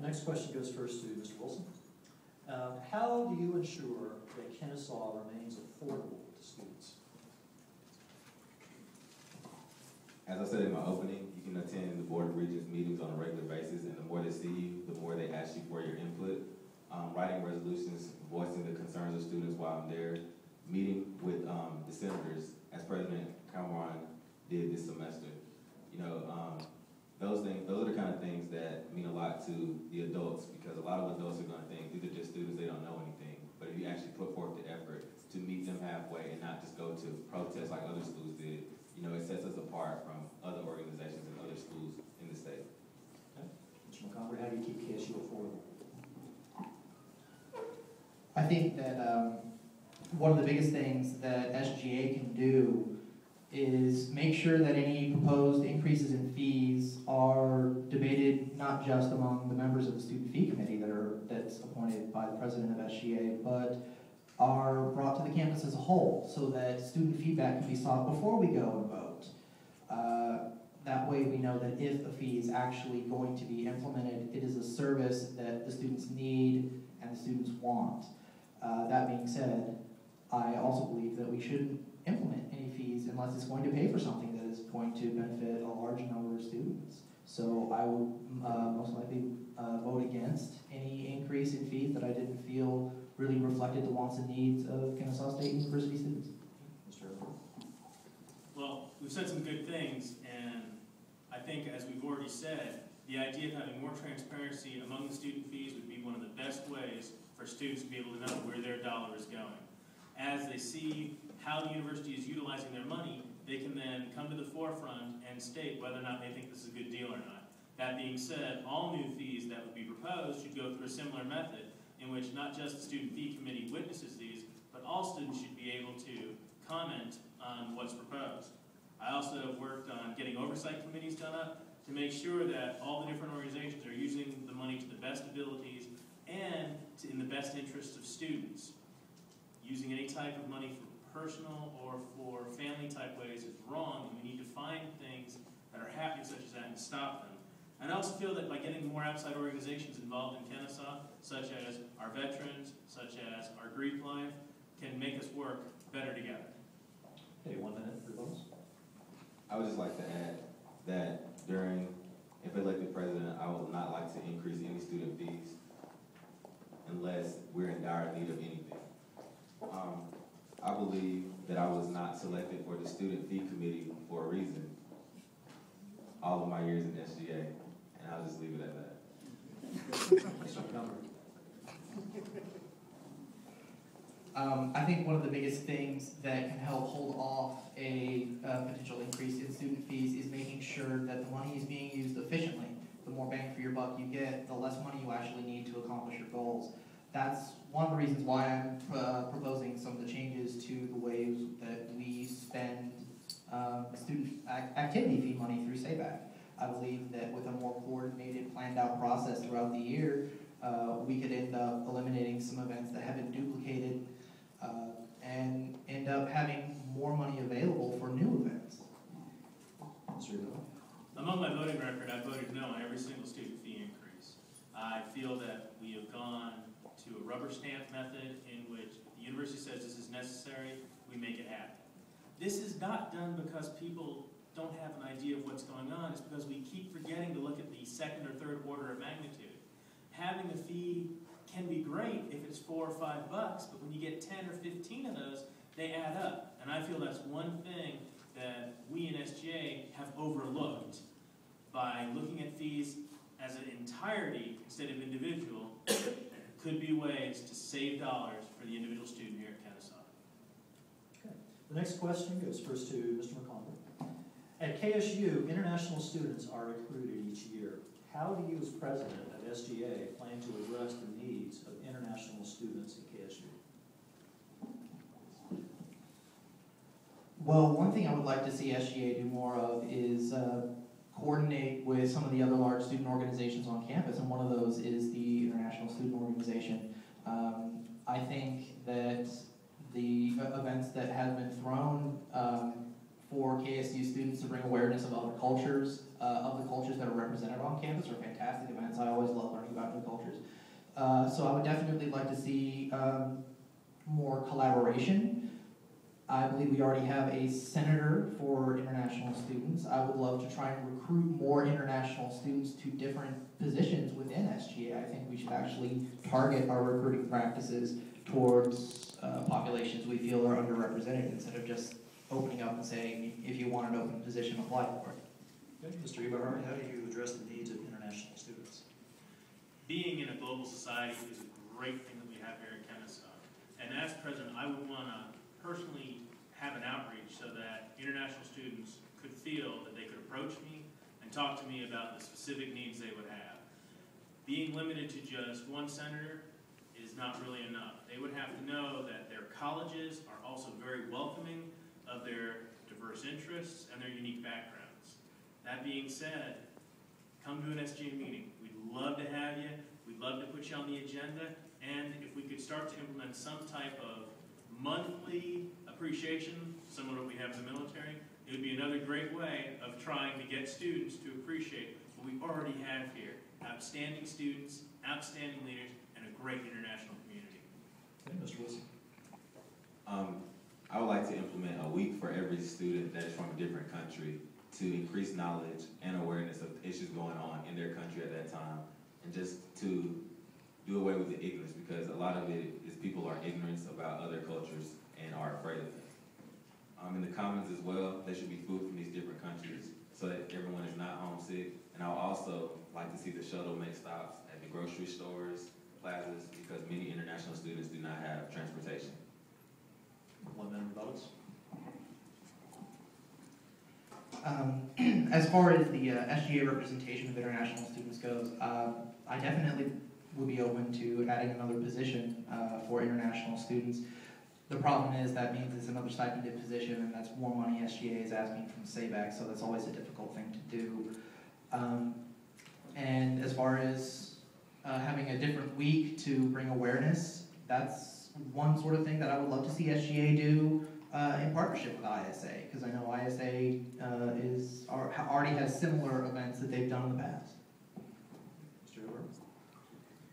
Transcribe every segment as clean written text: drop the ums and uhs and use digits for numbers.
Next question goes first to Mr. Wilson. How do you ensure that Kennesaw remains affordable to students? As I said in my opening, you can attend the Board of Regents meetings on a regular basis, and the more they see you, the more they ask you for your input. Writing resolutions, voicing the concerns of students while I'm there, meeting with the senators, as President Cameron did this semester. You know, those are the kind of things that mean a lot to the adults, because a lot of adults are going to think these are just students, they don't know anything. But if you actually put forth the effort to meet them halfway and not just go to protests like other schools did, you know, it sets us apart from other organizations and other schools in the state. Okay. Mr. Montgomery, how do you keep KSU affordable? I think that one of the biggest things that SGA can do is make sure that any proposed increases in fees are debated not just among the members of the student fee committee that's appointed by the president of SGA, but are brought to the campus as a whole, so that student feedback can be sought before we go and vote. That way we know that if a fee is actually going to be implemented, it is a service that the students need and the students want. That being said, I also believe that we shouldn't implement any fees unless it's going to pay for something that is going to benefit a large number of students. So I would most likely vote against any increase in fees that I didn't feel really reflected the wants and needs of Kennesaw State University students. Mr. Irvin? Well, we've said some good things, and I think, as we've already said, the idea of having more transparency among the student fees would be one of the best ways for students to be able to know where their dollar is going. As they see how the university is utilizing their money, they can then come to the forefront and state whether or not they think this is a good deal or not. That being said, all new fees that would be proposed should go through a similar method in which not just the student fee committee witnesses these, but all students should be able to comment on what's proposed. I also have worked on getting oversight committees done up to make sure that all the different organizations are using the money to the best abilities and in the best interest of students. Using any type of money for personal or for family type ways is wrong, and we need to find things that are happening such as that and stop them. And I also feel that by getting more outside organizations involved in Kennesaw, such as our veterans, such as our Greek life, can make us work better together. Okay, 1 minute for those. I would just like to add that if elected president, I would not like to increase any student fees unless we're in dire need of anything. I believe that I was not selected for the student fee committee for a reason. All of my years in SGA, and I'll just leave it at that. Mr. Montgomery? I think one of the biggest things that can help hold off a potential increase in student fees is making sure that the money is being used efficiently. The more bang for your buck you get, the less money you actually need to accomplish your goals. That's one of the reasons why I'm proposing some of the changes to the ways that we spend student activity fee money through SABAC. I believe that with a more coordinated, planned out process throughout the year, we could end up eliminating some events that have been duplicated and end up having more money available for new events. Mr. Irvin? Among my voting record, I voted no on every single student fee increase. I feel that we have gone to a rubber stamp method in which the university says this is necessary, we make it happen. This is not done because people don't have an idea of what's going on. It's because we keep forgetting to look at the second or third order of magnitude. Having a fee can be great if it's $4 or $5, but when you get 10 or 15 of those, they add up. And I feel that's one thing that we in SGA have overlooked. By looking at fees as an entirety instead of individual, could be ways to save dollars for the individual student here at Kennesaw. Okay. The next question goes first to Mr. McConville. At KSU, international students are recruited each year. How do you, as president of SGA, plan to address the needs of international students at KSU? Well, one thing I would like to see SGA do more of is coordinate with some of the other large student organizations on campus, and one of those is the International Student Organization. I think that the events that have been thrown for KSU students to bring awareness of other cultures, of the cultures that are represented on campus are fantastic events. I always love learning about new cultures. So I would definitely like to see more collaboration. I believe we already have a senator for international students. I would love to try and recruit more international students to different positions within SGA. I think we should actually target our recruiting practices towards populations we feel are underrepresented instead of just opening up and saying, if you want an open position, apply for it. Okay, Mr. Eberhard, how do you address the needs of international students? Being in a global society is a great thing that we have here in Kennesaw. And as president, I would want to personally have an outreach so that international students could feel that they could approach me and talk to me about the specific needs they would have. Being limited to just one senator is not really enough. They would have to know that their colleges are also very welcoming of their diverse interests and their unique backgrounds. That being said, come to an SGA meeting. We'd love to have you. We'd love to put you on the agenda. And if we could start to implement some type of monthly appreciation, similar to what we have in the military, it would be another great way of trying to get students to appreciate what we already have here. Outstanding students, outstanding leaders, and a great international community. Okay, Mr. Wilson. I would like to implement a week for every student that is from a different country to increase knowledge and awareness of issues going on in their country at that time, and just to do away with the ignorance, because a lot of it is people are ignorant about other cultures and are afraid of them. In the Commons as well, there should be food from these different countries so that everyone is not homesick. And I would also like to see the shuttle make stops at the grocery stores, plazas, because many international students do not have transportation. 1 minute votes. As far as the SGA representation of international students goes, I definitely would be open to adding another position for international students. The problem is that means it's another stipended position, and that's more money SGA is asking from SABAC, so that's always a difficult thing to do. And as far as having a different week to bring awareness, that's one sort of thing that I would love to see SGA do in partnership with ISA, because I know ISA already has similar events that they've done in the past. Mr. Eberhard.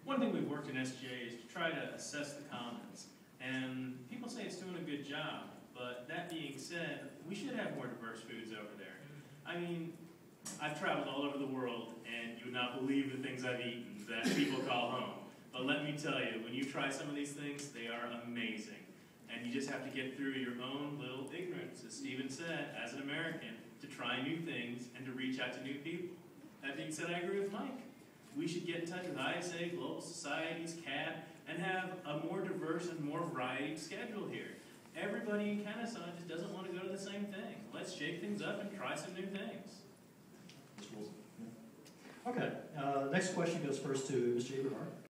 One thing we've worked in SGA is to try to assess the Commons. And people say it's doing a good job, but that being said, we should have more diverse foods over there. I mean, I've traveled all over the world, and you would not believe the things I've eaten that people call home. But let me tell you, when you try some of these things, they are amazing. And you just have to get through your own little ignorance, as Stephen said, as an American, to try new things and to reach out to new people. That being said, I agree with Mike. We should get in touch with ISA, Global Societies, CAT, and have a more diverse and more varied schedule here. Everybody in Kennesaw just doesn't want to go to the same thing. Let's shake things up and try some new things. Mr. Wilson. Yeah. Okay, next question goes first to Mr. Eberhard.